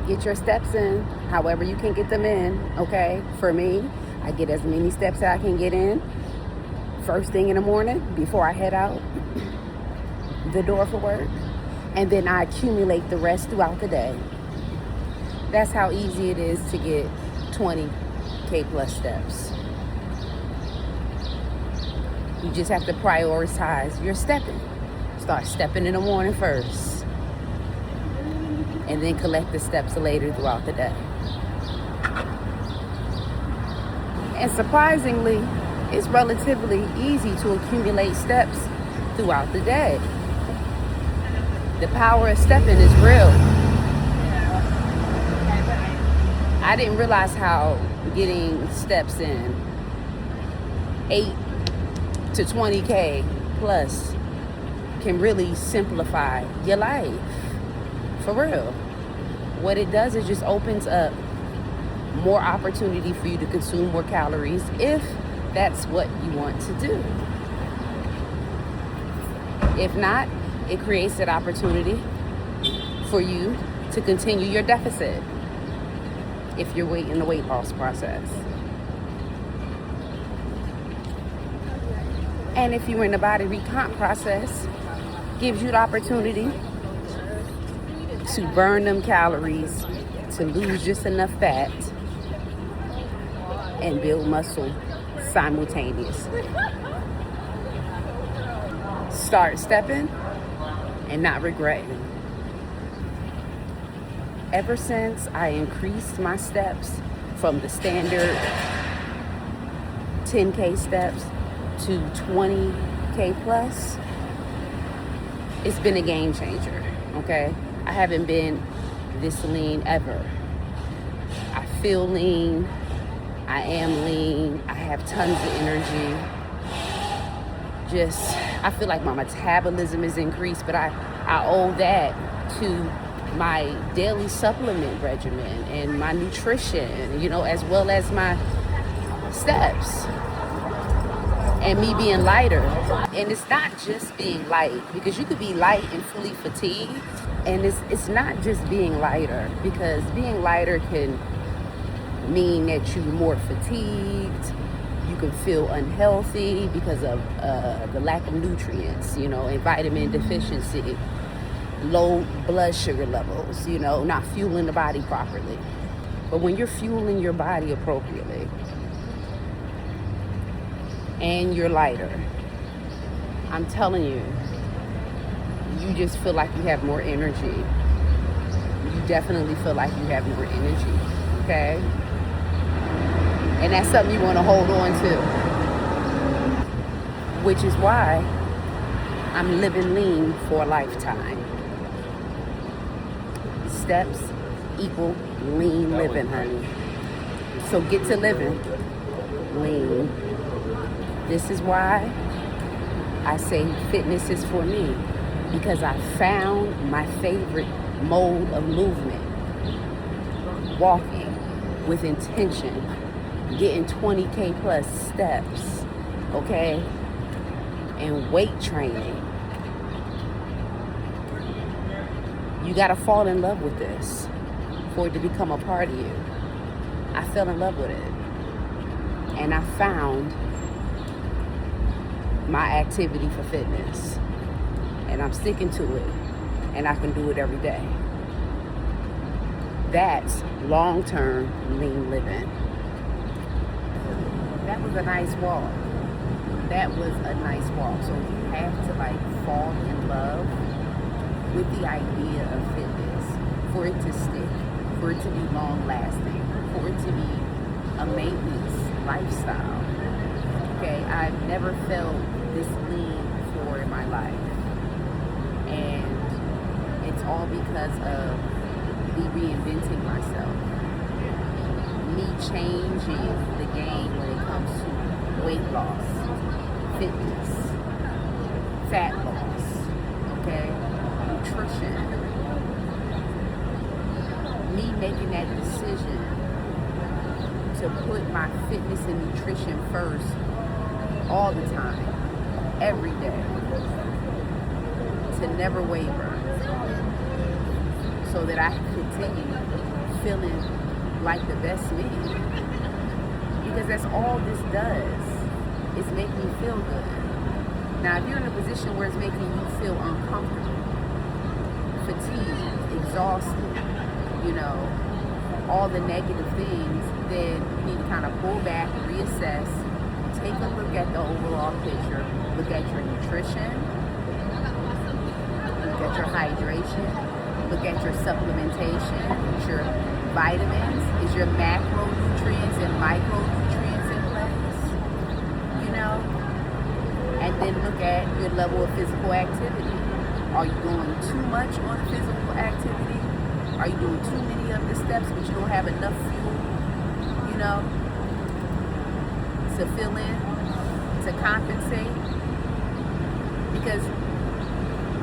get your steps in however you can get them in, okay? For me, I get as many steps as I can get in first thing in the morning before I head out the door for work, and then I accumulate the rest throughout the day. That's how easy it is to get 20K plus steps. You just have to prioritize your stepping. Start stepping in the morning first, and then collect the steps later throughout the day. And surprisingly, it's relatively easy to accumulate steps throughout the day. The power of stepping is real. I didn't realize how getting steps in 8 to 20K plus can really simplify your life. For real. What it does is just opens up more opportunity for you to consume more calories if that's what you want to do. If not, it creates an opportunity for you to continue your deficit if you're in the weight loss process. And if you're in the body recomp process, gives you the opportunity to burn them calories, to lose just enough fat, and build muscle simultaneously. Start stepping and not regretting. Ever since I increased my steps from the standard 10K steps to 20K plus, it's been a game changer, okay? I haven't been this lean ever. I feel lean. I am lean. I have tons of energy. I feel like my metabolism is increased, but I owe that to my daily supplement regimen and my nutrition, as well as my steps and me being lighter. And it's not just being light, because you could be light and fully fatigued. And it's not just being lighter, because being lighter can mean that you're more fatigued. You can feel unhealthy because of the lack of nutrients, and vitamin deficiency, low blood sugar levels, not fueling the body properly. But when you're fueling your body appropriately and you're lighter, I'm telling you, you just feel like you have more energy. You definitely feel like you have more energy, okay? And that's something you want to hold on to, which is why I'm living lean for a lifetime. Steps equal lean living, honey. So get to living lean. This is why I say fitness is for me, because I found my favorite mode of movement. Walking with intention, getting 20K plus steps, okay? And weight training. You gotta fall in love with this for it to become a part of you. I fell in love with it. And I found my activity for fitness. And I'm sticking to it. And I can do it every day. That's long-term lean living. That was a nice walk. That was a nice walk. So you have to fall in love with the idea of fitness for it to stick, for it to be long-lasting, for it to be a maintenance lifestyle. Okay, I've never felt this lean before in my life. And it's all because of me reinventing myself. Me changing the game when it comes to weight loss, fitness, fat loss, okay, nutrition. Me making that decision to put my fitness and nutrition first all the time, every day, to never waver, so that I can continue feeling like the best me. Because that's all this does, is make me feel good. Now, if you're in a position where it's making you feel uncomfortable, fatigued, exhausted, all the negative things, then you need to kind of pull back, reassess, take a look at the overall picture, look at your nutrition, look at your hydration, look at your supplementation, your vitamins, is your macronutrients and micronutrients in place, and then look at your level of physical activity. Are you doing too much on physical activity? Are you doing too many of the steps but you don't have enough fuel, to fill in, to compensate? Because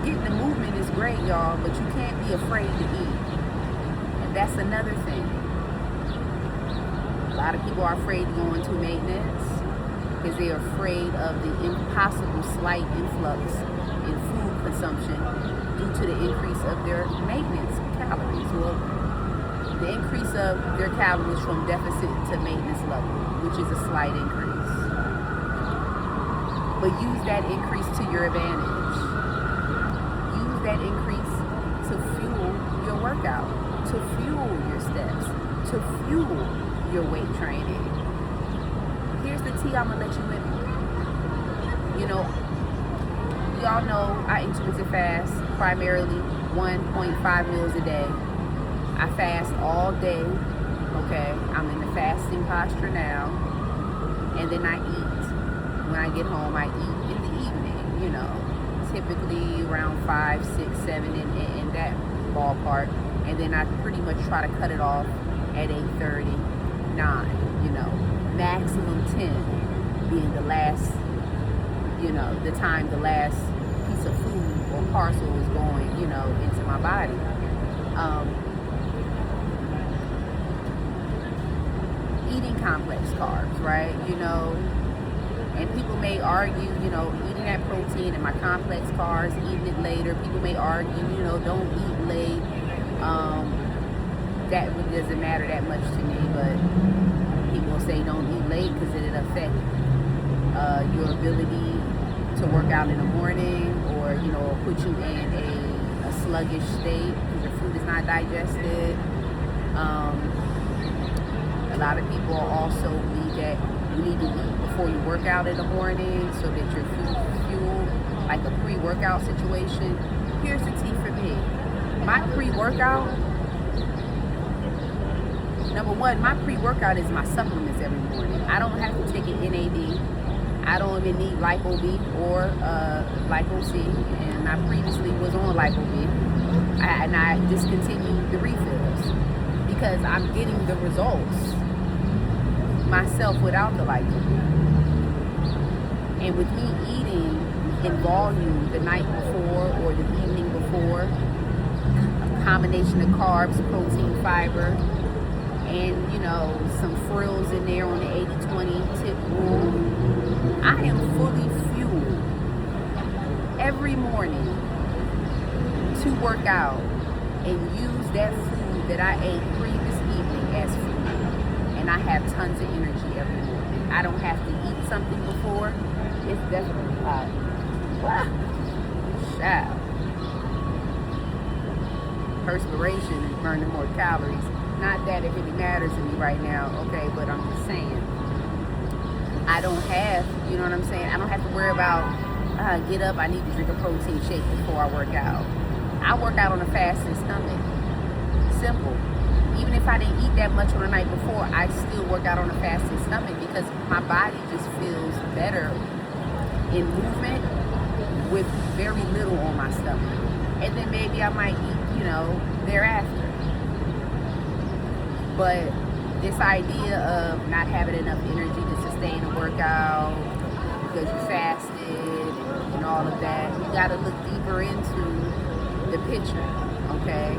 getting the movement is great, y'all, but you can't be afraid to eat. And that's another thing. A lot of people are afraid to go into maintenance because they're afraid of the impossible slight influx in food consumption due to the increase of their maintenance calories. Well, the increase of their calories from deficit to maintenance level, which is a slight increase. But use that increase to your advantage. Use that increase to fuel your workout, to fuel your steps, to fuel your weight training. Here's the tea I'm gonna let you in. Y'all know I intermittent fast primarily 1.5 meals a day. I fast all day, okay? I'm in the fasting posture now. And then I eat. When I get home, I eat in the evening, typically around 5, 6, 7 in that ballpark. And then I pretty much try to cut it off at 8:30, 9, maximum 10 being the last, the time the last piece of food or parcel is going, into my body. Eating complex carbs, right? And people may argue, eating that protein and my complex carbs, eating it later. People may argue, don't eat late. That really doesn't matter that much to me, but people say don't eat late because it'll affect your ability to work out in the morning, or put you in a sluggish state because your food is not digested. A lot of people also believe that you need to eat before you work out in the morning so that your food fuel, like a pre-workout situation. Here's the tea for me. My pre-workout, number one, my pre-workout is my supplements every morning. I don't have to take an NAD. I don't even need Lipo-B or Lipo-C, and I previously was on Lipo-B, and I discontinued the refills because I'm getting the results myself without the Lipo-B. And with me eating in volume the night before or the evening before, a combination of carbs, protein, fiber, and some frills in there on the 80-20 tip rule, I am fully fueled every morning to work out and use that food that I ate previous evening as food. And I have tons of energy every morning. I don't have to eat something before. It's definitely hot. Child. Perspiration is burning more calories. Not that it really matters to me right now, okay, but I'm just saying. I don't have, I don't have to worry about, get up, I need to drink a protein shake before I work out. I work out on a fasting stomach. Simple. Even if I didn't eat that much on the night before, I still work out on a fasting stomach because my body just feels better in movement with very little on my stomach. And then maybe I might eat, thereafter. But this idea of not having enough energy to sustain a workout because you fasted and all of that, you got to look deeper into the picture, okay?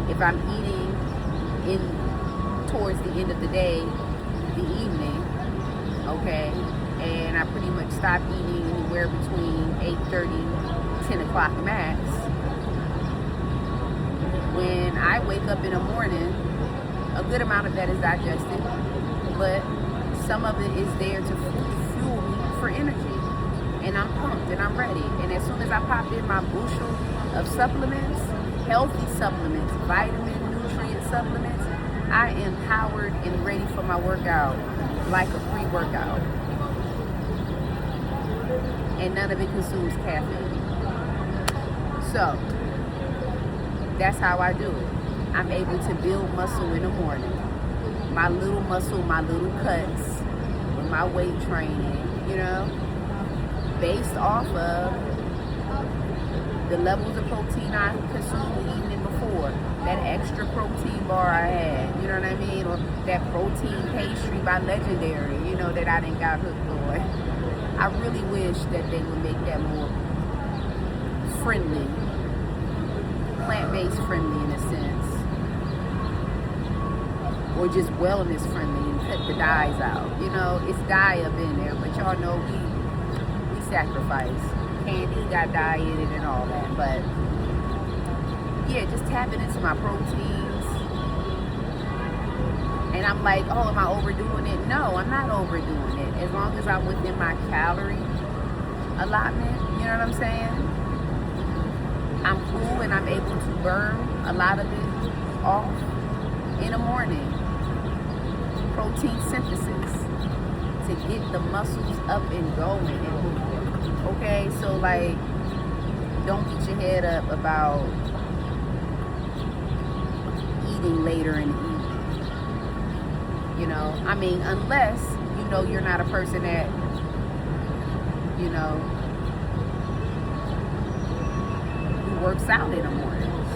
If I'm eating towards the end of the day, the evening, okay, and I pretty much stop eating anywhere between 8:30, 10 o'clock max, when I wake up in the morning, A good amount of that is digested, but some of it is there to fuel me for energy. And I'm pumped and I'm ready. And as soon as I pop in my bushel of supplements, healthy supplements, vitamin, nutrient supplements, I am powered and ready for my workout like a pre-workout. And none of it consumes caffeine. So, that's how I do it. I'm able to build muscle in the morning. My little muscle, my little cuts, with my weight training, based off of the levels of protein I consumed the evening before, that extra protein bar I had, you know what I mean? Or that protein pastry by Legendary, that I didn't got hooked on. I really wish that they would make that more friendly, plant-based friendly in a sense, or just wellness friendly and cut the dyes out. It's dye up in there, but y'all know we sacrifice. Candy got dye in it and all that, but yeah, just tapping into my proteins. And I'm like, oh, am I overdoing it? No, I'm not overdoing it. As long as I'm within my calorie allotment, you know what I'm saying? I'm cool and I'm able to burn a lot of it off in the morning. Protein synthesis to get the muscles up and going and moving. Okay, so like, don't get your head up about eating later in the evening. Unless you're not a person that who works out in the mornings.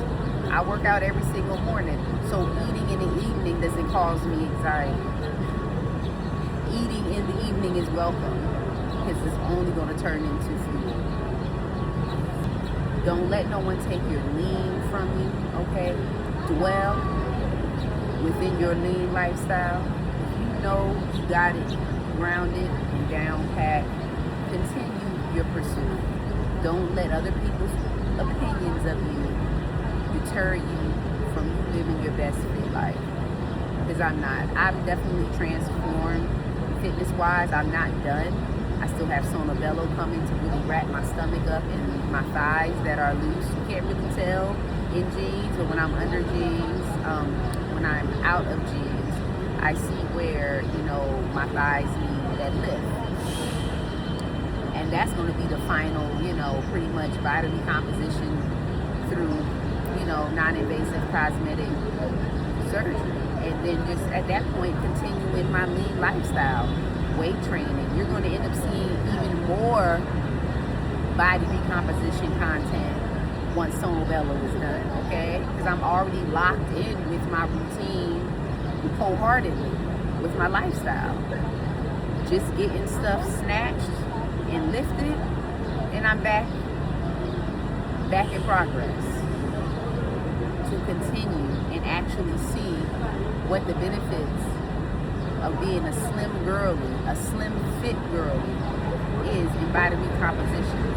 I work out every single morning, so eating in the evening doesn't cause me anxiety. Eating in the evening is welcome because it's only going to turn into fuel. Don't let no one take your lean from you, okay? Dwell within your lean lifestyle. If you know you got it grounded and down pat, continue your pursuit. Don't let other people's opinions of you deter you from you living your best fit life. Because I'm not. I've definitely transformed fitness-wise. I'm not done. I still have Sono Bello coming to really wrap my stomach up and my thighs that are loose. You can't really tell in jeans, but when I'm under jeans, when I'm out of jeans, I see where, my thighs need that lift. And that's going to be the final, pretty much vitamin composition through, non-invasive cosmetic surgery. And then just at that point, continue in my lean lifestyle, weight training. You're going to end up seeing even more body recomposition content once Sono Bello is done, okay? Because I'm already locked in with my routine wholeheartedly with my lifestyle. Just getting stuff snatched and lifted, and I'm back in progress to continue and actually see what the benefits of being a slim girly, a slim fit girly is in body recomposition.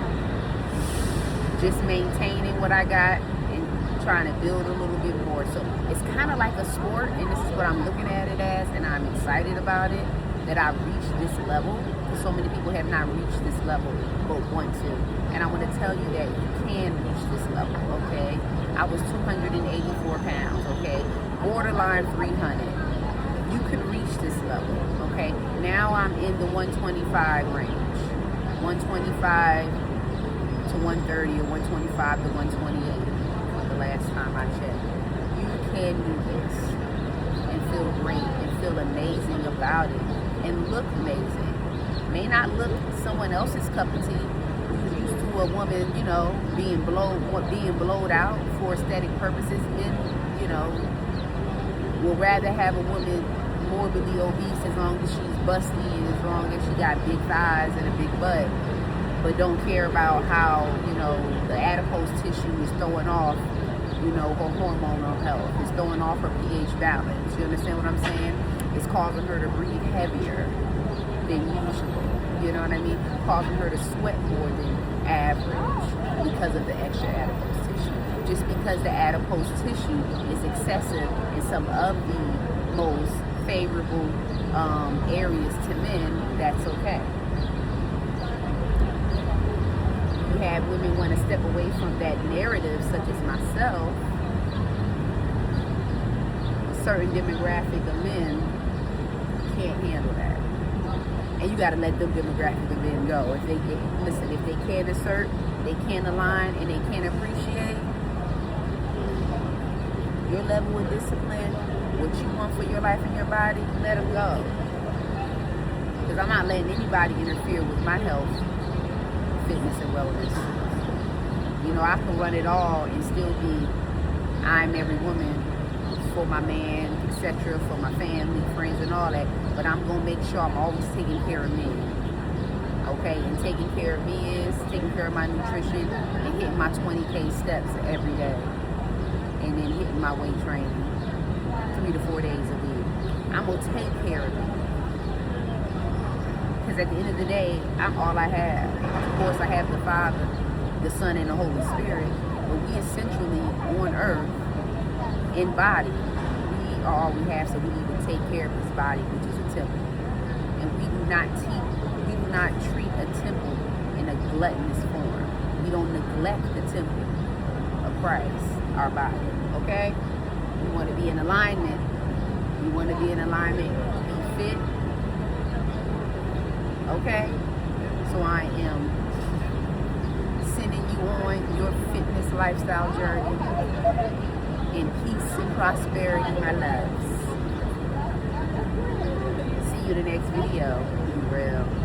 Just maintaining what I got and trying to build a little bit more. So it's kind of like a sport, and this is what I'm looking at it as, and I'm excited about it, that I've reached this level. So many people have not reached this level, but want to. And I want to tell you that you can reach this level, okay? I was 284 pounds, okay? Borderline 300. You can reach this level, okay? Now I'm in the 125 range. 125 to 130 or 125 to 128 the last time I checked. You can do this and feel great and feel amazing about it and look amazing. May not look someone else's cup of tea who's used to a woman, being blowed out for aesthetic purposes. Men, will rather have a woman morbidly obese as long as she's busty and as long as she got big thighs and a big butt, but don't care about how, the adipose tissue is throwing off, her hormonal health. It's throwing off her pH balance. You understand what I'm saying? It's causing her to breathe heavier than usual. You know what I mean? Causing her to sweat more than average because of the extra adipose tissue. just because the adipose tissue is excessive in some of the most favorable areas to men, that's okay. You have women want to step away from that narrative, such as myself. A certain demographic of men can't handle that. And you got to let them demographic of men go. If they if they can't assert, they can't align, and they can't appreciate your level of discipline, what you want for your life and your body, let them go. Because I'm not letting anybody interfere with my health, fitness, and wellness. You know, I can run it all and still be I'm every woman for my man, etc., for my family, friends, and all that. But I'm going to make sure I'm always taking care of me. Okay? And taking care of me is taking care of my nutrition and hitting my 20K steps every day. And then hitting my weight training 3 to 4 days a week. I'm going to take care of me. Because at the end of the day, I'm all I have. Of course, I have the Father, the Son, and the Holy Spirit. But we essentially on earth, in body, we are all we have, so we need to take care of this body, which is a temple. And we do not treat a temple in a gluttonous form. We don't neglect the temple of Christ, our body. Okay? We want to be in alignment. We want to be in alignment, be fit. Okay? So I am sending you on your fitness lifestyle journey in peace and prosperity, my loves. See you in the next video. Be real.